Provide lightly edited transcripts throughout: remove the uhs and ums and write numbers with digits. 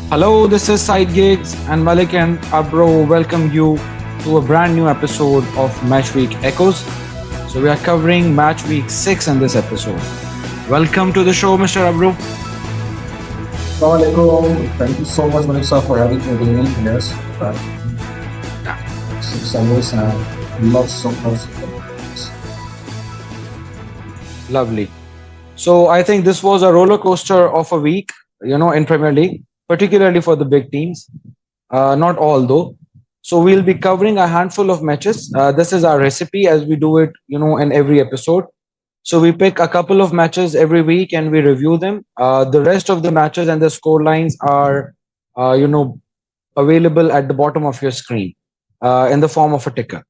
Hello, this is Side Gigs and Malik and Abro welcome you to a brand new episode of Match Week Echoes. So we are covering Match Week 6 in this episode. Welcome to the show, Mr. Abro. Assalamualaikum. Thank you so much, Melissa, for having me again. Yes, Sundays and lots of Lovely. So I think this was a roller coaster of a week, in Premier League, particularly for the big teams. Not all though. So we'll be covering a handful of matches. This is our recipe as we do it, in every episode. So we pick a couple of matches every week and we review them. The rest of the matches and the score lines are, available at the bottom of your screen in the form of a ticker.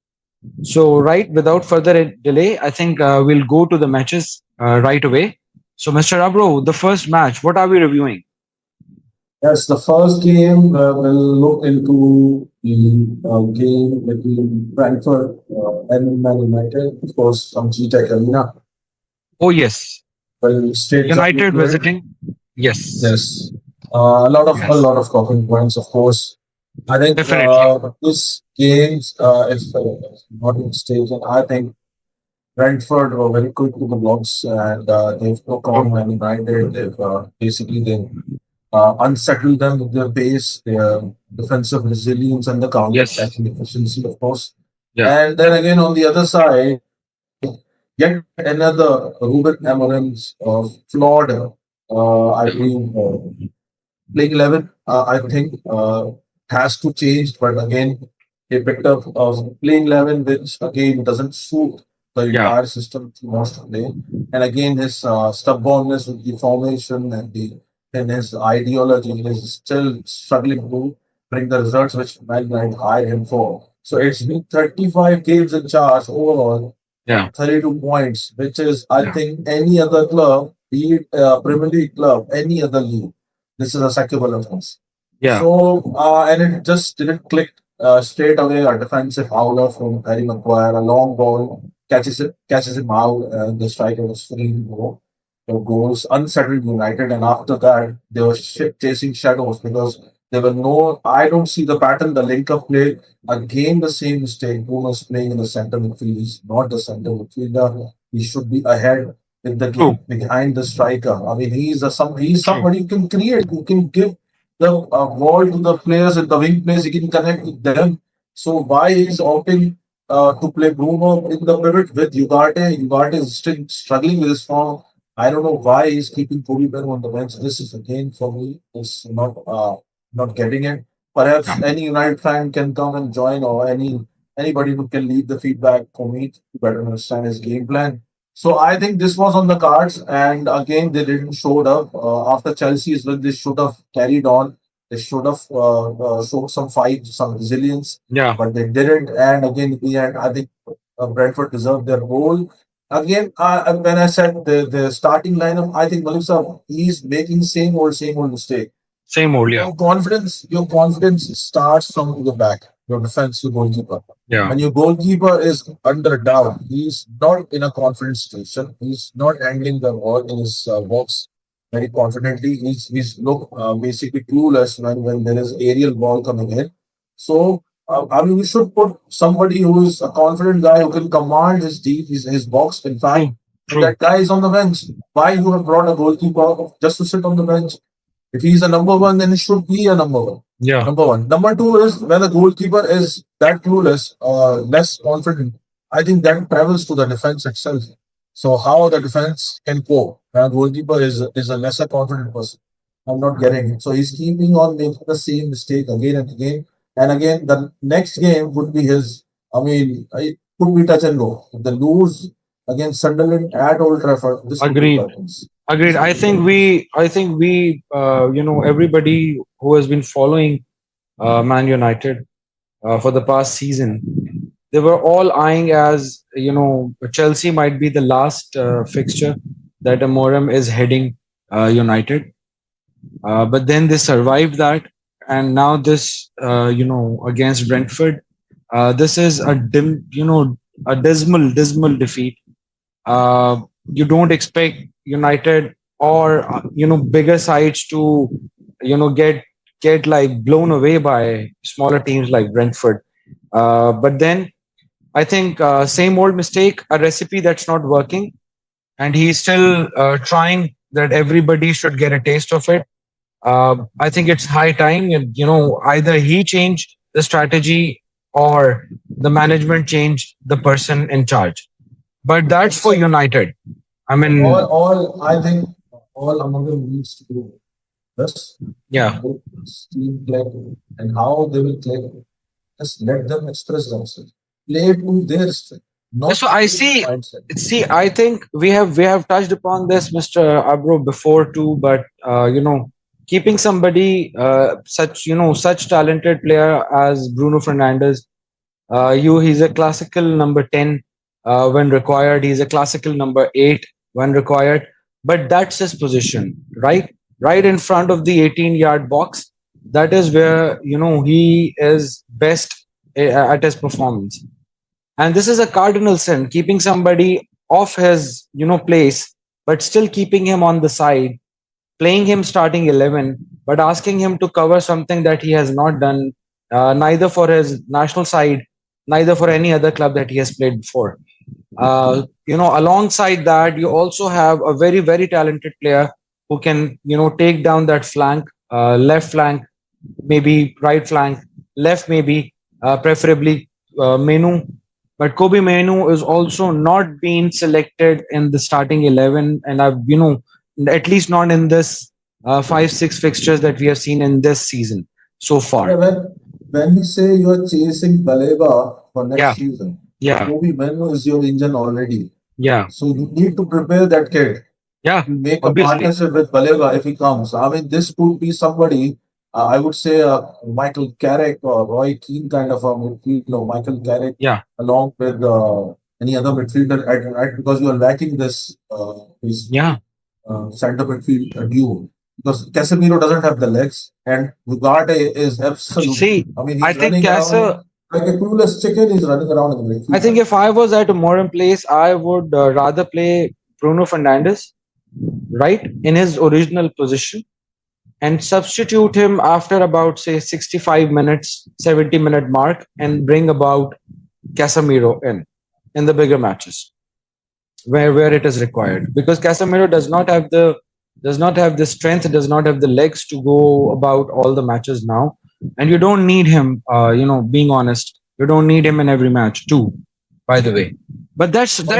So, right, without further delay, I think we'll go to the matches right away. So, Mr. Abro, the first match, what are we reviewing? Yes, the first game will look into the game between Brentford and Man United, of course, on G-Tech Arena. Oh, yes. Well, straight United visiting. Yes. Yes. A lot of talking points, of course. I think this game, if not mistaken, I think Brentford were very quick to the blocks and they've took on Man United. They've basically unsettled them with their pace, their defensive resilience, and the counter-attacking efficiency, of course. Yeah. And then again, on the other side, yet another Ruben Amorim's flawed, I believe, playing 11, I think, has to change. But again, he picked up playing 11, which again doesn't suit the entire system he wants to play. And again, his stubbornness with the formation and his ideology is still struggling to bring the results which Man United hired him for. So it's been 35 games in charge overall. 32 points, which is, I think, any other club, be it Premier League club, any other league, this is a sackable offense. Yeah. So, and it just didn't click straight away. A defensive howler from Harry Maguire, a long ball catches him out, and the striker was free to go. The goals unsettled United, and after that, they were chasing shadows because there were no. I don't see the pattern. The link up play again, the same mistake. Bruno's playing in the center midfield. He's not the center midfielder. He should be ahead in the game behind the striker. I mean, he's somebody who can create, who can give the ball to the players in the wing players. He can connect with them. So why he's opting to play Bruno in the pivot with Ugarte? Ugarte is still struggling with his form. I don't know why he's keeping Kobe Ben on the bench. This is again for me. It's not getting it. Perhaps any United fan can come and join, or anybody who can lead the feedback for me to better understand his game plan. So I think this was on the cards, and again they didn't showed up. After Chelsea's win, they should have carried on. They should have showed some fight, some resilience. Yeah. But they didn't. And again, in the end, I think Brentford deserved their goal. Again, when I said the starting lineup, I think Melissa, he's making same old mistake. Same old, yeah. Your confidence starts from the back. Your defense, your goalkeeper. Yeah. When your goalkeeper is under down, he's not in a confident situation. He's not handling the ball in his box very confidently. He's basically clueless when there is aerial ball coming in. So I mean, we should put somebody who is a confident guy who can command his deep, his box. In fact, that guy is on the bench. Why you have brought a goalkeeper just to sit on the bench? If he's a number one, then he should be a number one. Yeah. Number one. Number two is when the goalkeeper is that clueless or less confident, I think that travels to the defense itself. So how the defense can cope when a goalkeeper is a lesser confident person? I'm not getting it. So he's keeping on making the same mistake again and again. And again, the next game would be his. I mean, it could be touch and go. If they lose against Sunderland at Old Trafford, this Agreed. Agreed. I think we, everybody who has been following Man United for the past season, they were all eyeing as, Chelsea might be the last fixture that amorim is heading United. But then they survived that. And now this, against Brentford, this is a dismal defeat. You don't expect United or bigger sides to get get like blown away by smaller teams like Brentford. But then I think same old mistake, a recipe that's not working, and he's still trying that everybody should get a taste of it. I think it's high time, either he changed the strategy or the management changed the person in charge. But that's It's for a, United. I mean, all I think all Amorim needs to do this yeah. both team play and how they will play. Just let them express themselves. Play to their strength, not So I Amorim's see. mindset. See, I think we have touched upon this, Mr. Abro, before too. But keeping somebody such talented player as Bruno Fernandes, he's a classical number 10 when required. He's a classical number 8 when required. But that's his position, right in front of the 18-yard box. That is where he is best at his performance. And this is a cardinal sin, keeping somebody off his place, but still keeping him on the side, playing him starting 11, but asking him to cover something that he has not done, neither for his national side, neither for any other club that he has played before. Alongside that, you also have a very, very talented player who can, take down that flank, left flank, maybe right flank, left maybe, preferably Menu. But Kobe Menu is also not being selected in the starting 11, and at least not in this 5-6 fixtures that we have seen in this season so Yeah, far. when we say you are chasing Baleba for next Yeah, season, yeah, Kobe Menu is your engine already. yeah, So you need to prepare that kid. yeah. Make a Obviously, partnership with Baleba if he comes. I mean, this could be somebody, I would say, Michael Carrick or Roy Keane kind of a midfielder. Michael Carrick yeah, along with any other midfielder because you are lacking this yeah. center midfield duo. Because Casemiro doesn't have the legs, and Ugarte is absolute. See, I mean, I he's think running around Casa. like a clueless chicken. He's running around in the I midfield. think if I was at a Morin place, I would rather play Bruno Fernandes right in his original position and substitute him after about say 65 minutes, 70-minute mark, and bring about Casemiro in the bigger matches where it is required, because Casemiro does not have the strength, does not have the legs to go about all the matches now, and you don't need him. Being honest, you don't need him in every match too. By the way, but that's for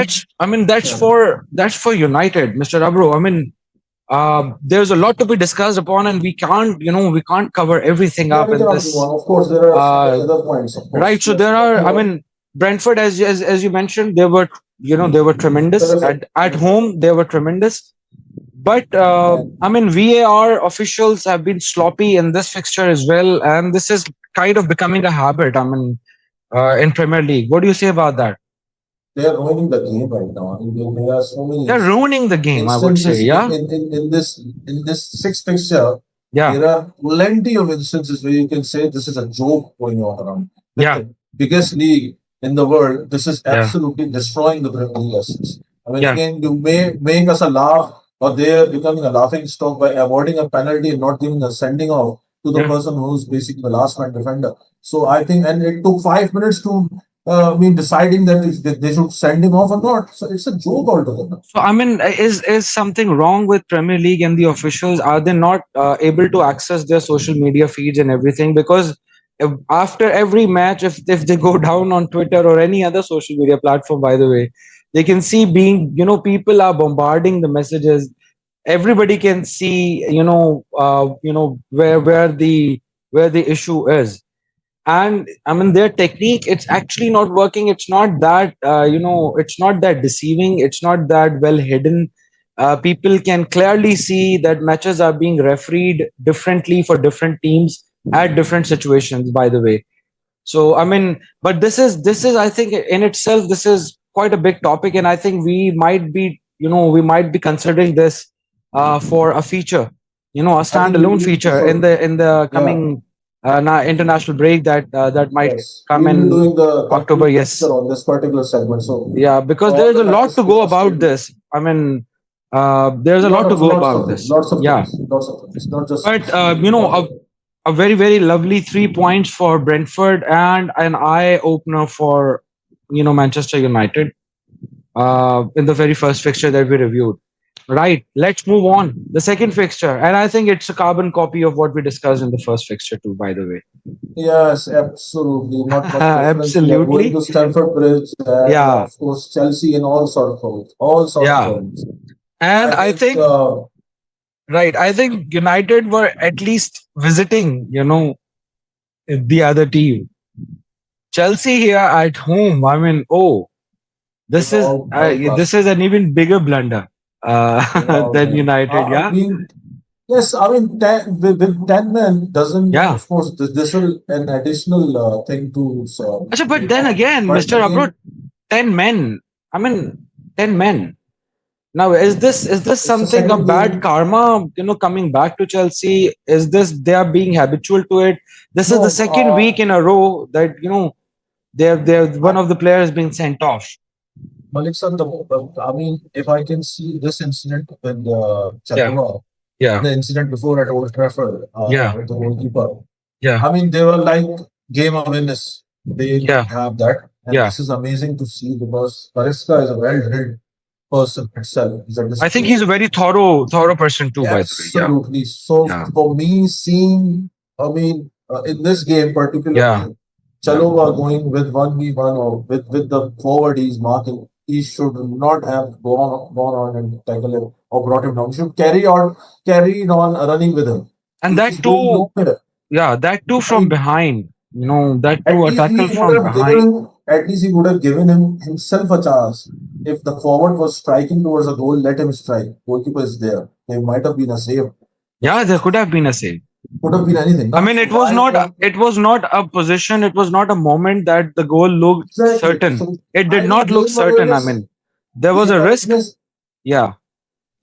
United, Mr. Abro. I mean, there's a lot to be discussed upon, and we can't cover everything Yeah, up we in cannot move this. on. Of course, there are Uh, other points. Of right. course, So let's there talk are. I about mean, Brentford, as you mentioned, they were tremendous terrific. at home. They were tremendous, but And I mean, VAR officials have been sloppy in this fixture as well, and this is kind of becoming a habit. I mean, in Premier League, what do you say about that? they are ruining the game right now. I mean, there are so many They're ruining the game, I would say. instances Yeah, in this sixth fixture. yeah, There are plenty of instances where you can say this is a joke going on around. With yeah, the biggest league in the world, this is yeah, absolutely destroying the Premier League assets. I mean, yeah, again, you may make us a laugh, or they're becoming a laughing stock by avoiding a penalty and not giving a sending off to the yeah. person who's basically the last man defender. So I think, and it took 5 minutes to, deciding that if they should send him off or not. So it's a joke altogether. So I mean, is something wrong with Premier League and the officials? Are they not able to access their social media feeds and everything? Because after every match, if they go down on Twitter or any other social media platform, by the way, they can see being people are bombarding the messages. Everybody can see where the issue is. And I mean, their technique, it's actually not working. It's not that it's not that deceiving, it's not that well hidden. People can clearly see that matches are being refereed differently for different teams at different situations, by the way. So I mean, but this is I think in itself, this is quite a big topic, and I think we might be considering this for a feature, a I think standalone we feature in should, the yeah. coming international break that might Yes, come we'll be in doing the October. complete lecture Yes, on this particular segment. So yeah, because all there's the a lot guys to keep go us about tuned. this. I mean, there's a lot to go Lots of about things, this. Yeah, lots of things, not just but this. Lots of things. a very, very lovely 3 points for Brentford and an eye opener for, Manchester United in the very first fixture that we reviewed. Right, let's move on. The second fixture, and I think it's a carbon copy of what we discussed in the first fixture too, by the way. Yes, absolutely. Not much difference. We are going Absolutely. to Stamford Bridge and Yeah. of course Chelsea in all sort of forms. All sort of Yeah. forms. And I I think think, right, I think United were at least visiting, the other team. Chelsea here at home. I mean, oh, this is plus. this is an even bigger blunder Wow, than man. United. I Yeah, mean, yes, I mean, with 10 men doesn't, yeah. of course, this will an additional thing to Achha, but take then on. again, But Mr. again, Abro, 10 men. I mean, 10 men. Now, is this it's the something a second bad game. karma? Coming back to Chelsea. Is this they are being habitual to it? This is the No, second week in a row that they're one I, of the players being sent off. Malik sir, I mean, if I can see this incident with Yeah, Chalova and yeah, the incident before at Old Trafford yeah, with the goalkeeper, yeah, I mean, they were like game awareness. They yeah, have that. And yeah. this is amazing to see because Mariska is a well drilled person itself. He's a I think disciplined. he's a very thorough person too. By the way, yeah, Absolutely. So yeah, for me, seeing, I mean, in this game yeah, particularly, yeah. Chalova going with 1v1 or with the forward he's marking, he should not have gone on and tackled him or brought him down. He should carried on running with him. And He's that going too, nowhere. yeah, that too from behind. That At too a least he tackle would from have behind. given at least he would have given himself a chance. If the forward was striking towards a goal, let him strike. Goalkeeper is there. There might have been a save. Yeah, there could have been a save. Could have been anything. I Now, mean, so why it was not a position. It was not a moment that the goal looked exactly? certain. So It did I think not look certain. I mean, there was game a risk. awareness, Yeah,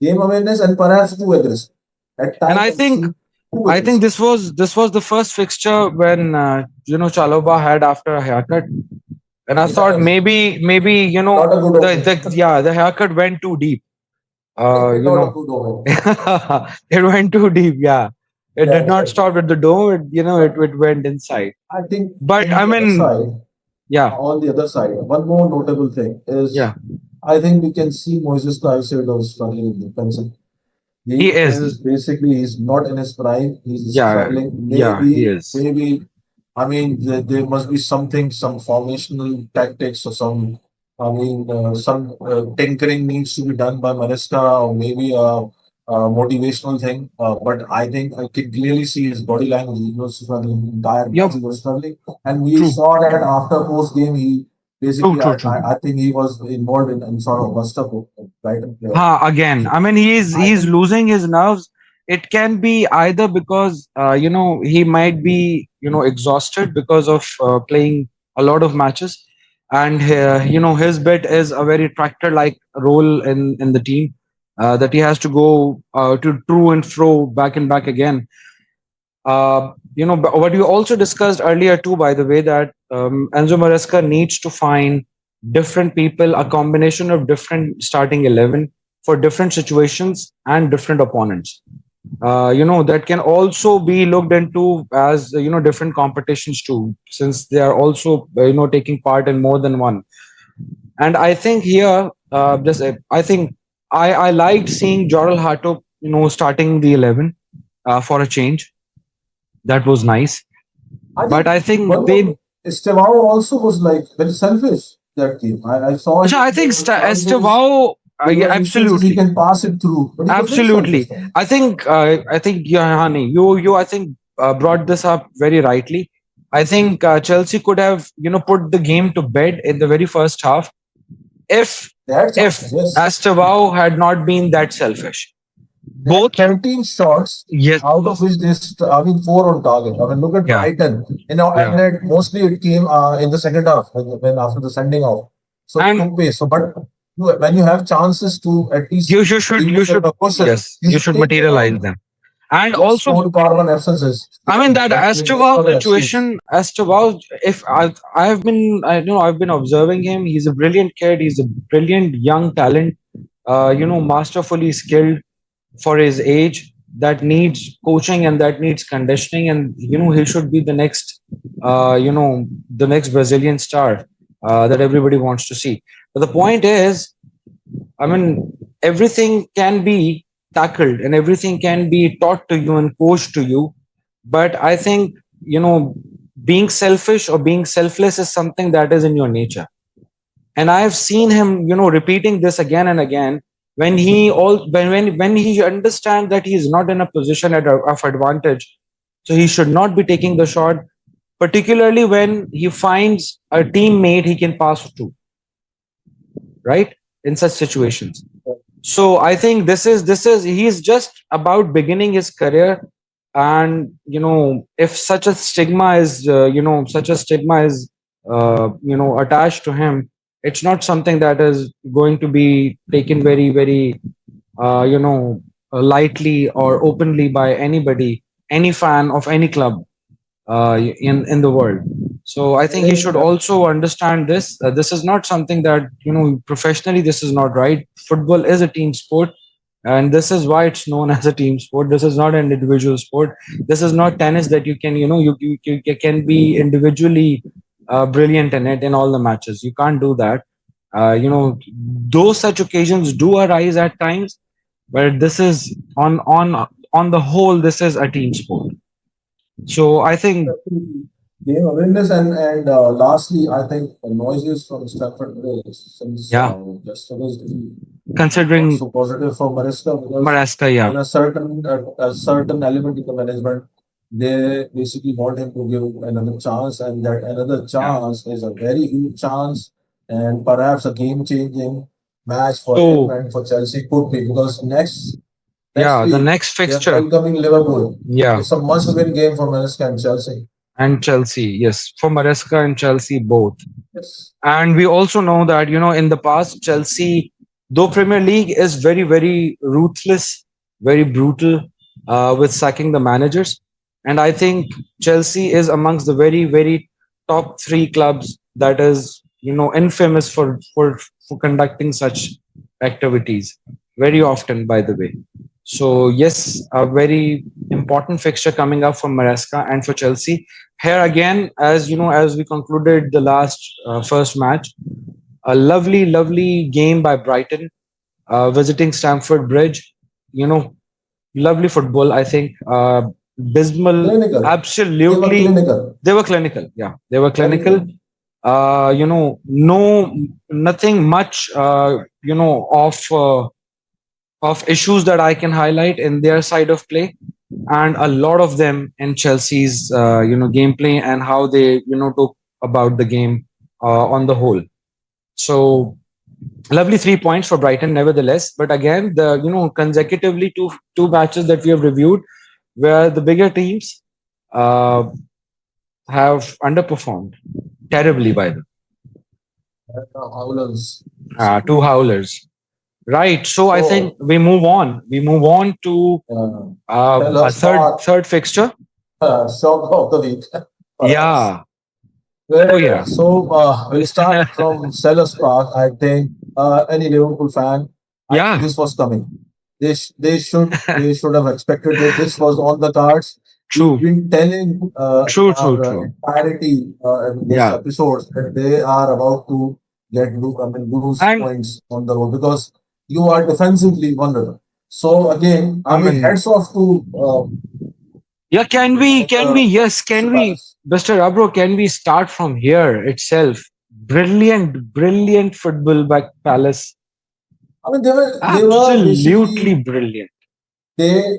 game awareness, and perhaps too aggressive. At and times I it think seemed too I think aggressive. this was the first fixture when Chalobah had after a haircut, and I thought Yes, maybe not a good omen. the haircut went too deep. Uh, you Not a know, good omen. it went too deep. Yeah, it Yeah, did not start with the dome. It went inside. I think But in I the other mean, side, yeah, on the other side, one more notable thing is yeah, I think we can see Moises Caicedo struggling in defensive. he He is. is basically he's not in his prime. He's Yeah, struggling. yeah, he is. Maybe I mean there must be something, some formational tactics or some. I mean some tinkering needs to be done by Maresca or maybe a motivational thing. But I think I can clearly see his body language. He was struggling. The entire Yep, match he was struggling, and we true, saw that after post game he true, basically true, true. I think he was involved in sort of bust up of Brighton player. Again, I mean, I he's think losing his nerves. It can be either because he might be exhausted because of playing a lot of matches, and his bit is a very tractor like role in the team that he has to go to and fro back and back again. But what you also discussed earlier too, by the way, that Enzo Maresca needs to find different people, a combination of different starting 11 for different situations and different opponents. That can also be looked into as different competitions too, since they are also taking part in more than one. And I think here, just I think I liked seeing Jorel Hato starting the 11 for a change. That was nice. I But think I think one they. more Estevao also was like very selfish that game. I saw Achha, him I there think were chances Estevao. there Yeah, were instances he absolutely, can pass it through, but he was very selfish absolutely. there. I think Yohani, you I think brought this up very rightly. I think Chelsea could have put the game to bed in the very first half if They had if chances, yes. Estevao had not been that selfish. They had Both. 17 shots, Yes. out of which I mean, four on target. I mean, look at Yeah. Brighton. Yeah. And mostly it came in the second half when after the sending off. So it And took pace. So, but when you have chances to at least you bring should a person, yes, you you should should take them materialize out. them. And Yes, also, no carbon absences. I mean that That's Estevao not an excuse. situation. Estevao, if I've been observing him. He's a brilliant kid. He's a brilliant young talent. Masterfully skilled for his age. that needs coaching and that needs conditioning, and he should be the next, the next Brazilian star that everybody wants to see. But the point is, I mean, everything can be tackled and everything can be taught to you and coached to you. But I think, being selfish or being selfless is something that is in your nature. And I have seen him, repeating this again and again when when he understands that he is not in a position of advantage. So he should not be taking the shot, particularly when he finds a teammate he can pass to, right? In such situations. So I think this is he's just about beginning his career. And if such a stigma is attached to him, it's not something that is going to be taken very, very lightly or openly by anybody, any fan of any club in the world. So I I think he think should also understand this. This is not something that, professionally, this is not right. Football is a team sport, and this is why it's known as a team sport. This is not an individual sport. This is not tennis that you can, you can be individually brilliant in it in all the matches. You can't do that. Those such occasions do arise at times, but this is on the whole, this is a team sport. So I think, game awareness and lastly, I think the noises from Stamford Bridge since yeah, yesterday's defeat not considering so positive for Maresca because Maraska, yeah. in a certain element in the management, they basically want him to give another chance, and that another Yeah. chance is a very huge chance and perhaps a game-changing match for him So and for Chelsea could be because next yeah, the week next they are fixture, welcoming Liverpool. yeah, It's a must-win game for Maresca and Chelsea. and Chelsea, yes, for Maresca and Chelsea both. Yes. And we also know that, in the past, Chelsea, though Premier League is very, very ruthless, very brutal with sacking the managers. And I think Chelsea is amongst the very, very top three clubs that is, infamous for conducting such activities very often, by the way. So yes, a very important fixture coming up for Maresca and for Chelsea. Here again, as as we concluded the last first match, a lovely, lovely game by Brighton, visiting Stamford Bridge. Lovely football. I think dismal. Clinical. They were Absolutely, clinical. they were clinical. Yeah, they were Very clinical. clinical. No, nothing much. Of issues that I can highlight in their side of play, and a lot of them in Chelsea's gameplay and how they talk about the game on the whole. So lovely 3 points for Brighton, nevertheless. But again, the consecutively two matches that we have reviewed, where the bigger teams uh, have underperformed terribly by them. And Howlers. Two howlers. Right. So I think So, we move on. We move on to tell a us about third fixture. shock of the week, perhaps. Yeah. Oh Well, yeah. so we'll start from Sellers Park. I think any Liverpool fan, I think Yeah. this was coming. They should have expected it. This was on the cards. We've True. been telling in True. True. our True. entirety in this Yeah. episodes that they are about to lose And points on the road because you are defensively vulnerable. So again, I I mean, mean, heads off to yeah. Yes. Can Crystal we, Palace. Mr. Abro? Can we start from here itself? Brilliant, brilliant football by Palace. I mean, they were Absolutely basically brilliant. they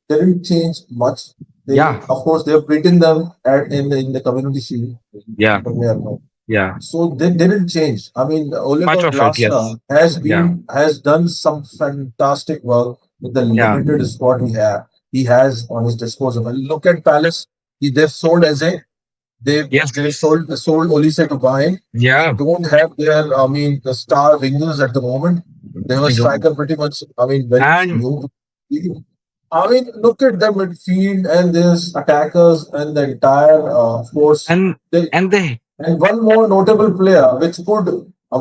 didn't change much. They Yeah. of course they have beaten them in the community shield Yeah. in Premier League. Yeah. So they didn't change. I mean, Much Oliver of it. Yes. Glasner has Yeah. done some fantastic work with the Yeah. limited squad he has on his disposal. And look at Palace. They've sold Eze. They've Yes. sold Olise to Bayern. Yeah. Don't have the star wingers at the moment. They have a They don't. striker pretty much, very much And new. I mean, look at the midfield and this attackers and the entire force. and They, and they and one more notable player, which could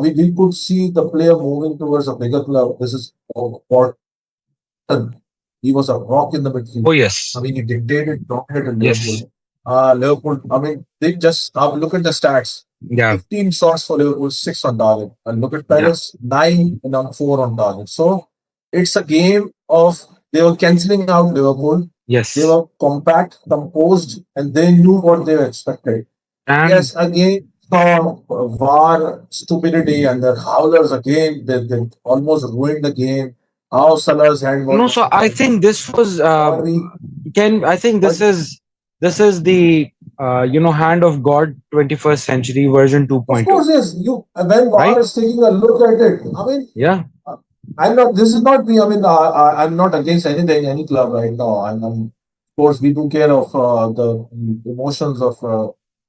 we could see the player moving towards a bigger club. This is Morton. He was a rock in the Oh midfield. I yes, mean, he dictated, dominated yes, Liverpool. Liverpool, I mean, they just look at the stats. yeah, 15 shots for Liverpool, 6 on target. And look at yeah. Palace, 9 and on 4 on target. So it's a game of they were cancelling out Liverpool. They Yes. were compact, composed, and they knew what they were expected. And Yes, again, saw VAR stupidity and the howlers again. They almost ruined the game. How Salah's hand no, was so I think this was sorry, can I think but this is the hand of God 21st century version of 2.0, course, yes. You when VAR right? is taking a look at it, I mean, Yeah. uh, I'm not. This is not me. I mean, I'm not against anything, any club right now. Of course, we do care of the emotions of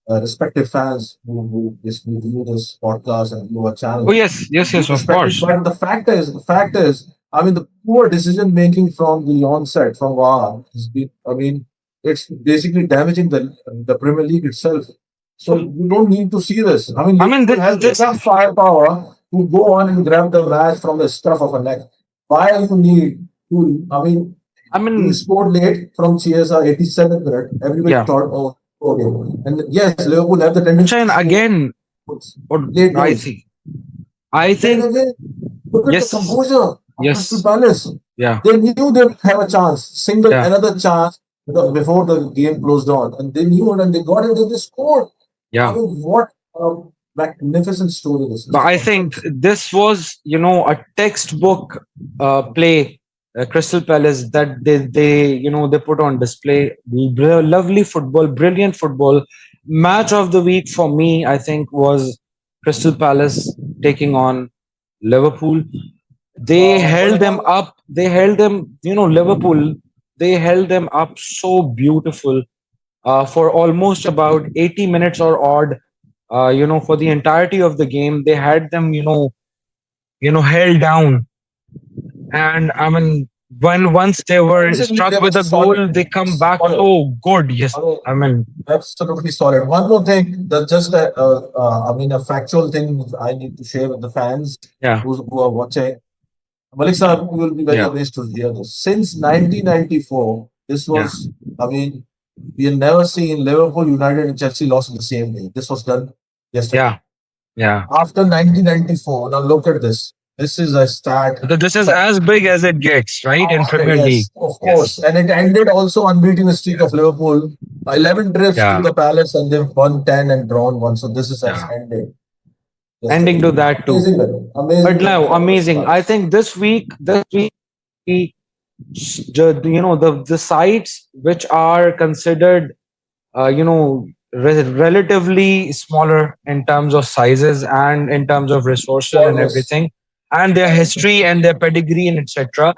respective fans who view this podcast and view our Oh channel. yes, yes, Do yes, of respect it, course. but the fact is, I mean, the poor decision making from the onset from VAR has been. I mean, it's basically damaging the Premier League itself. So So you don't need to see this. I mean, I mean Liverpool has this enough firepower to go on and grab the match from the scruff of a neck. Why you need to? I mean, I he mean scored late from Chiesa, 87th minute. Everybody yeah. thought, oh, okay. And yes, Liverpool have the tendency And to score again, what late I goals. think I Then think again, look at the yes, composure of Crystal yes, Palace. yeah, They knew they'd have a chance, single yeah, another chance before the game closed on, and they knew it and they got it. They scored. I yeah. mean, what a magnificent story this But is. I think this was, a textbook play, Crystal Palace that they put on display. Lovely football, brilliant football. Match of the week for me, I think, was Crystal Palace taking on Liverpool. They held But them up. They held them, Liverpool. They held them up so beautiful for almost about 80 minutes or odd. For the entirety of the game, they had them, held down. And I mean, when once they were defensively, struck they were with a goal, solid. they come back Solid. so good. Yes, I mean, I mean, absolutely solid. One more thing, that just I mean, a factual thing I need to share with the fans yeah, who are watching. Malik sir, you will be very yeah, amazed to hear this. Since 1994, this yeah, was, I mean, we have never seen Liverpool, United, and Chelsea lost in the same day. This was done yesterday. yeah, yeah. After 1994, now look at this. This is a start. So this is as big as it gets, right, in Premier League. Yes, of course. Yes, And it ended also unbeaten streak of Liverpool. 11 trips to yeah, the Palace and they've won 10 and drawn 1. So this is has yeah. ended Ending yesterday. to that too. Amazing win. Amazing But win now, for Crystal amazing. I Palace. think this week, we, the sites which are considered relatively smaller in terms of sizes and in terms of resources and Always. everything, and their history and their pedigree and etc.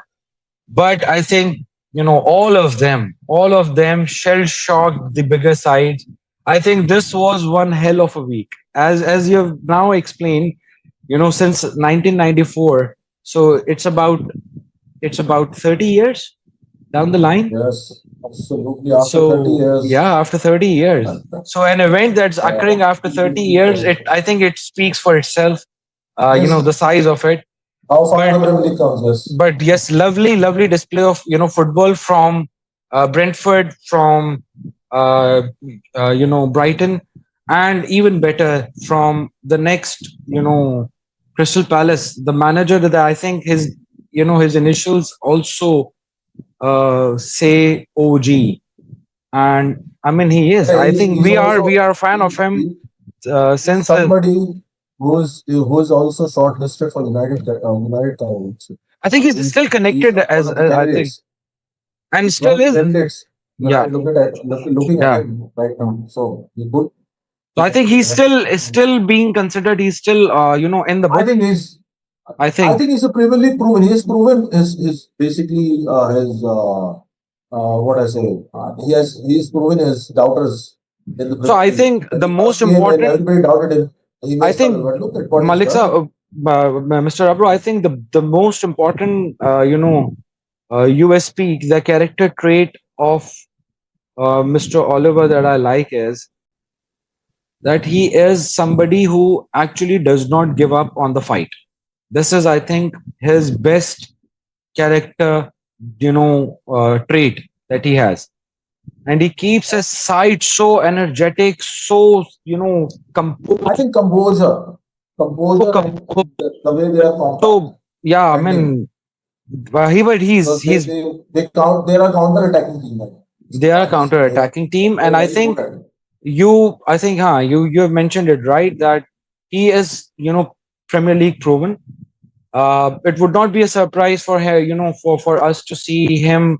But I think all of them shell shocked the bigger sides. I think this was one hell of a week, as you have now explained. Since 1994, so it's about 30 years down the line. Yes, absolutely. After 30 So years. yeah, after 30 years. So an event that's occurring after 30 years, I think it speaks for itself. Yes. The size of it. How far the But Premier League comes, yes. but yes, lovely, lovely display of football from Brentford, from Brighton, and even better from the next Crystal Palace. The manager that I think his initials also say OG, and I mean he is. Yeah, I think he's we are a fan of he, him he- he's since somebody who's also shortlisted for United candidates. I think he's He's still he's connected one as of the I think, candidates. and He's one still of the is. candidates when I Yeah, looking at yeah. him right now. So he could. So I think he's still is still being considered. He's still in the I book. think he's. I I think think he's a Premier League proven. He's proven his basically his what I say. He's proven his doubters in the so. Premier I League. think In the the most first game when important. everybody doubted him, he I made struggle. think But look at what he's Maliksa, done. Mr. Abro. I think the most important USP, the character trait of Mr. Oliver that I like is that he is somebody who actually does not give up on the fight. This is, I think, his best character trait that he has, and he keeps his side so energetic, so I composed, think composure, and the way they are compact so yeah, I defending, mean, he but because they are counter attacking team. Like, they are a Spurs, counter attacking team, they and are very good at it. you have mentioned it right, that he is Premier League proven. It would not be a surprise for her, for us to see him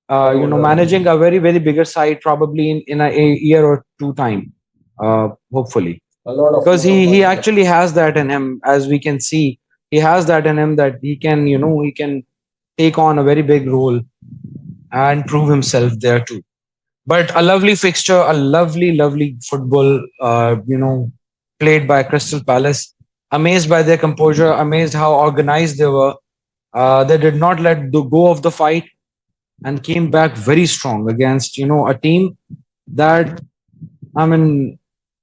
managing a very very bigger side, probably in a year or two time, hopefully, A lot of because lot of he money. Yeah. actually has that in him. As we can see, he has that in him, that he can take on a very big role and prove himself there too. But a lovely fixture, a lovely football, played by Crystal Palace. Amazed by their composure, amazed how organized they were. They did not let go of the fight and came back very strong against a team that, I mean,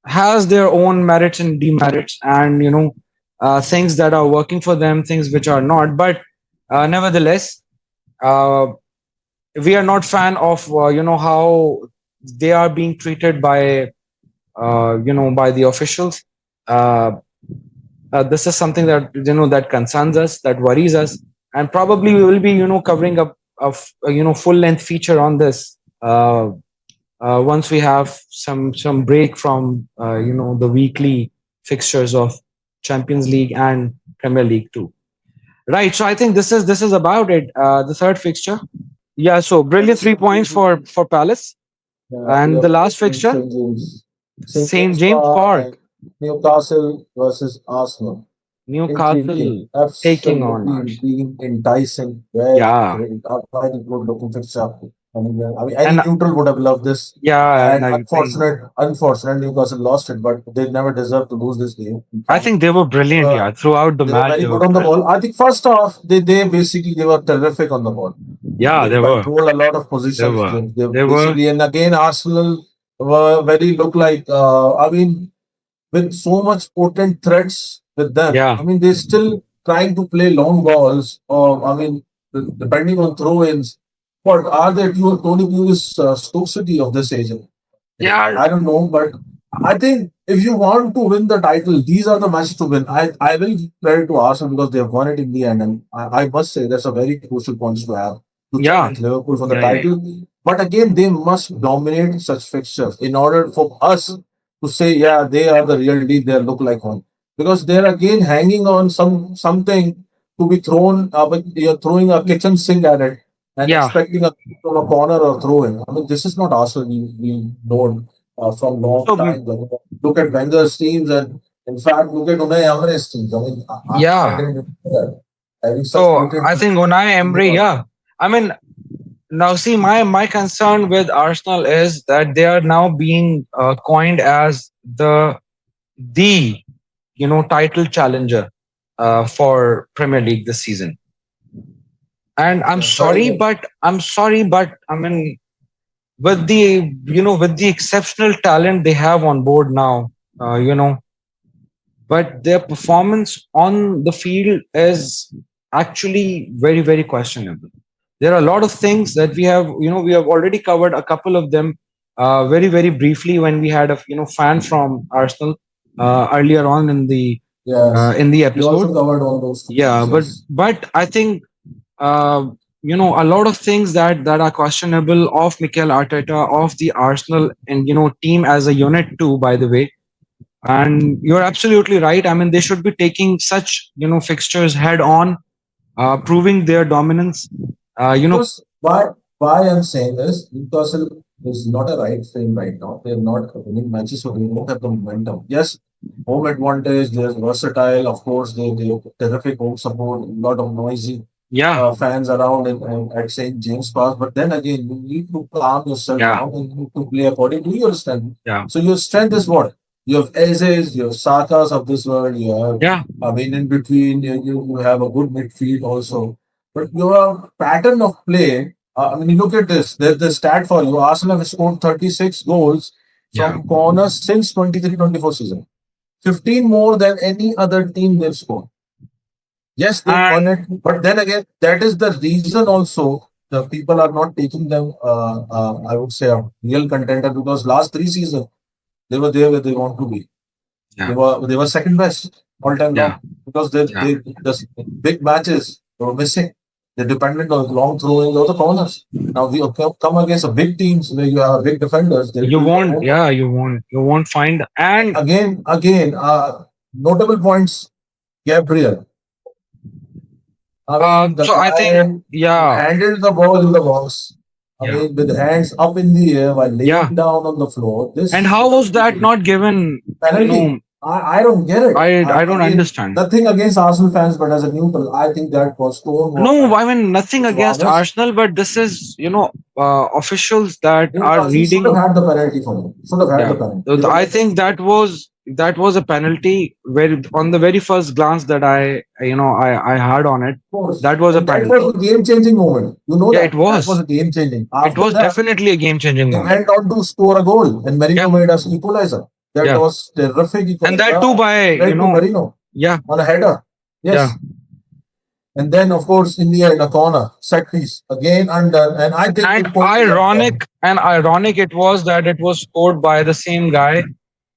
has their own merits and demerits, and things that are working for them, things which are not. But nevertheless, uh, we are not fan of how they are being treated by the officials. Uh, this is something that that concerns us, that worries us, and probably we will be covering up a full length feature on this once we have some break from the weekly fixtures of Champions League and Premier League too. Right. So I think this is about it. The third fixture. Yeah. So brilliant 3 points for Palace, We and are the last playing fixture, St. St James James Park Park, and Newcastle versus Arsenal. Intriguing, Newcastle taking on absolutely Arsenal. intriguing, enticing, very Yeah. great, very good looking fixture. I mean, any And neutral would have loved this. yeah, and And unfortunate, Newcastle lost it, but they never deserved to lose this game. In I fact, think they were brilliant. uh, Yeah, throughout the they were match very they were good on the brilliant. ball. I think first half, they were terrific on the ball. Yeah, They they were. control a lot of They positions. were. They They were. basically, and again, Arsenal were very look like. I mean, with so much potent threats with them. Yeah. I mean, they're still trying to play long balls, or I mean, depending on throw-ins. What are they? Tony Pulis Stoke City of this age? Yeah. I don't know, but I think if you want to win the title, these are the matches to win. I will give credit to Arsenal because they have won it in the end, and I must say that's a very crucial point to have to Yeah. challenge Liverpool for the Yeah. Yeah. title. But again, they must dominate such fixtures in order for us to say, yeah, they are the real deal. They look like one because they're again hanging on something to be thrown. But you're throwing a kitchen sink at it and Yeah. expecting a from a corner or throw in. I mean, this is not Arsenal we know from long So time. Look at Wenger's teams, and in fact, look at Unai Emery's teams. I mean, I yeah. didn't know that. Having such So potent I think Unai Emery. Yeah. I mean, now see, my concern with Arsenal is that they are now being coined as the title challenger for Premier League this season. And I'm sorry, but I mean, with the exceptional talent they have on board now, but their performance on the field is actually very very questionable. There are a lot of things that we have already covered a couple of them very very briefly when we had a fan from Arsenal earlier on yes, in the we also episode. covered all those Yeah, things. but Yes, but I think a lot of things that are questionable of Mikel Arteta, of the Arsenal and team as a unit too, by the way. And you're absolutely right. I mean, they should be taking such fixtures head on, proving their dominance. because why I'm saying this, Newcastle is not a right frame right now. They're not winning matches, so they don't have the momentum. Yes, home advantage. They're versatile, of course. They terrific home support. A lot of noisy Yeah, fans around at St. James Park. But then again, you need to calm yourself yeah, down and you need to play according to your strength. yeah, So your strength is what? You have Ezes, you have Sakas of this world, you have, yeah, I mean, in between, you have a good midfield also. But your pattern of play, I mean, you look at this, there's the stat for you. Arsenal have scored 36 goals yeah. from corners since 23-24 season. 15 more than any other team they've scored. Yes, they've won And it, but then again, that is the reason also the people are not taking them. I would say a real contender because last 3 seasons they were there where they want to be. Yeah, They were second best all time yeah, long because yeah. the big matches they were missing. They depended on long throwing or the corners. Now we come against a big teams where you have big defenders. They You will come won't, over. yeah, you won't find. And Again, notable points. Gabriel. I mean, the so I think, guy yeah, handled the ball in the box. I yeah, mean, with hands up in the air while laying yeah. down on the floor. And This how was that not given? You penalty. know, I don't get it. I don't Again, understand. nothing against Arsenal fans, but as a neutral, I think that was No, stonewall. I mean nothing To be against honest, Arsenal, but this is, officials that are he should have reading. had the penalty for me. Should have had the Yeah, penalty. They were I like, think that was a penalty. Where on the very first glance that I had on it, of course. that was a And that was penalty. a game changing moment. You know Yeah, it that. That was was. a game changing. It After was that, definitely a game changing they moment. went on to score a goal, and Yeah, Merino made us equalizer. That yeah, was terrific and that too by straight to Merino yeah, on a header. yeah. Yes. And then, of course, in the end, a corner, set piece, again undone. And I think And it could be left on. ironic it was that it was scored by the same guy.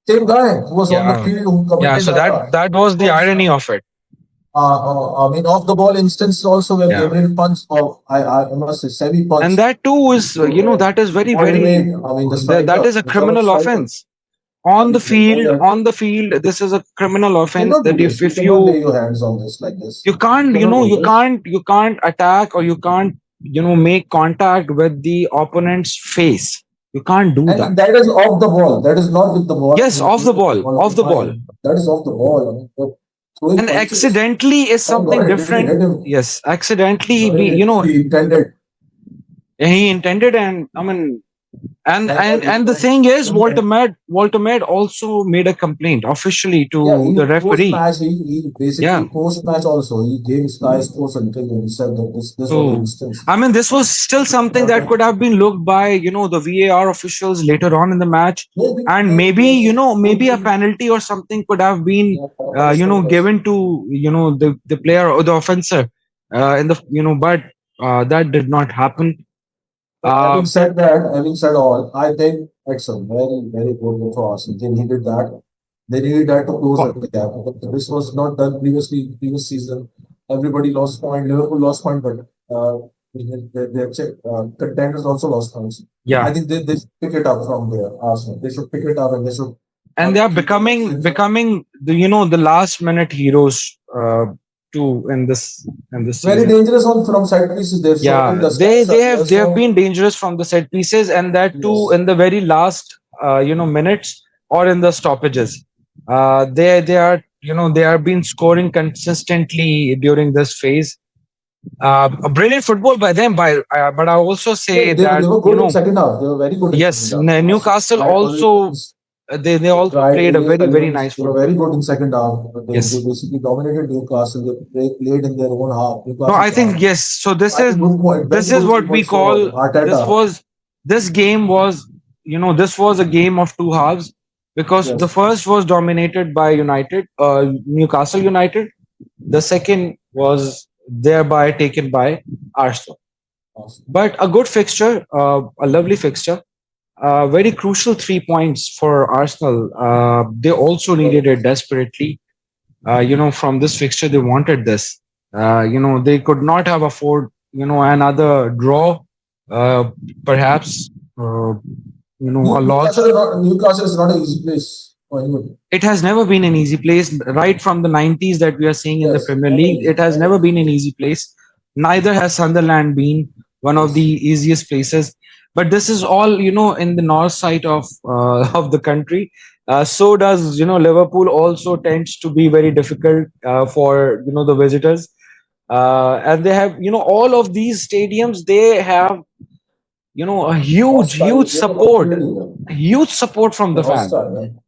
Same guy who was on the Yeah, field who yeah. committed, So that was of the course, irony of it. I mean, off the ball instance also where Yeah, Gabriel punched, or I must say, semi and punch that too is to that is very very ultimate, I mean, the that striker, is a the German criminal striker. offense I on the mean, you know field. that On the field, this is a criminal you offense. cannot do That this. You if cannot lay you your hands on this like this. you You can't cannot do this. you can't attack, or you can't make contact with the opponent's face. You can't do that. And that is off the ball. That is not with the ball. Yes, off the ball, Okay, off the ball. fine. That is off the ball. I mean, but throwing And punches. accidentally is I got something it. Did he different. hit him? Yes, accidentally I mean, he intended. he intended. And I mean, and the And thing is, Woltemade also made a complaint officially yeah, to he the post referee. match, he Yeah. basically post match also. He gave Sky Sports an interview. He said that this was the So instance. I mean, this was still something that could have been looked by the VAR officials later on in the match, Maybe, and maybe maybe a penalty or something could have been given to the player or the offender in the but that did not happen. But Uh, having said all, I think it's a very good move for us. They needed that. They needed that to close co- the gap. This was not done previous season. Everybody lost point. Liverpool lost point, but their contenders also lost points. I yeah, think they should pick it up from there. Arsenal. They should pick it up and they should and they are keep it becoming the the last minute heroes too in this very season. dangerous on from set pieces. They've shown Yeah, the stats are there. they have So been dangerous from the set pieces, and that too yes, in the very last minutes or in the stoppages. They are they are been scoring consistently during this phase. A brilliant football by them. But I also say they that were good in second half. They were very good in second yes, half. Newcastle I also they also tried played a various very very elements. nice They were very football. good in second half. They Yes. basically dominated Newcastle. They played in their own half. No, Newcastle I think yes. So I think good point. Very this is good what we points for call Arteta. this game was this was a game of two halves, because the Yes. first was dominated by Newcastle United. The second was thereby taken by Arsenal. Awesome. But a good fixture, a lovely fixture. Very crucial 3 points for Arsenal. They also needed it desperately. From this fixture, they wanted this. They could not have afford, another draw, uh, perhaps, a loss. Newcastle is not an easy place for anybody. It has never been an easy place. Right from the 90s that we are seeing in the Yes, Premier never League, easy. it has never been an easy place. Neither has Sunderland been one of the Yes. easiest places. But this is all in the north side of of the country. So does Liverpool also tends to be very difficult for the visitors. And they have all of these stadiums. They have a Hostile. They were not really huge support from the fans. hostile. Man.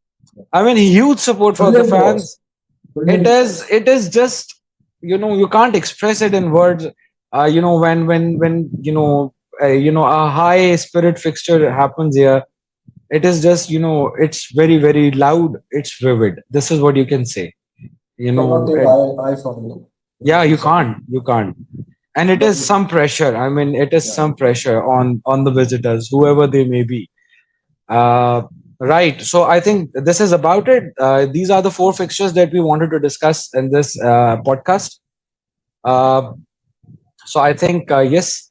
I mean, huge support for the Brilliant to watch. fans. It is just you can't express it in words. When a high spirit fixture happens here, it is just it's very very loud. It's vivid. This is what you can say. Cannot take eye from you. Yeah, you can't. And it is some pressure. I mean, it is some pressure on the visitors, whoever they may be. Right. So I think this is about it. These are the four fixtures that we wanted to discuss in this podcast. Uh, so I think yes,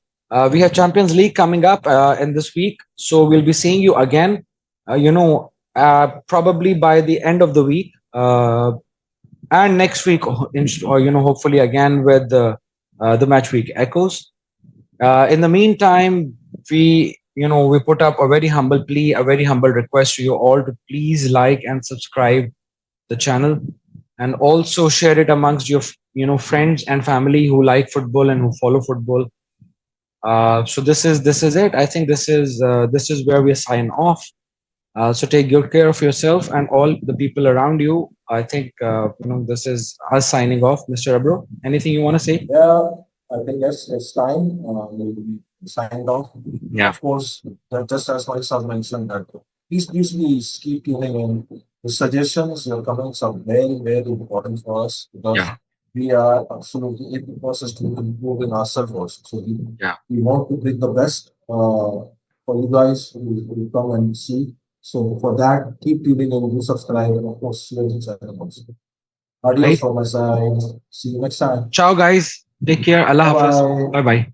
we have Champions League coming up in this week. So we'll be seeing you again. Probably by the end of the week. And next week, or hopefully again with the match week echoes. In the meantime, we put up a very humble plea, a very humble request to you all to please like and subscribe the channel, and also share it amongst your friends and family who like football and who follow football. So this is it. I think this is where we sign off. So take good care of yourself and all the people around you. I think this is us signing off, Mr. Abro. Anything you want to say? Yeah, I think yes, it's time. We'll be signed off. Yeah. Of course, just as myself mentioned that please keep tuning in. The suggestions, your comments are very, very important for us because Yeah. we are absolutely in the process to improve in ourselves also. So Yeah. we want to bring the best for you guys who come and see. So for that, keep tuning in, do subscribe, and of course, share the channel also. Adios Right. from my side. See you next time. Ciao, guys. Take care. Allah Hafiz. Bye-bye. Bye bye.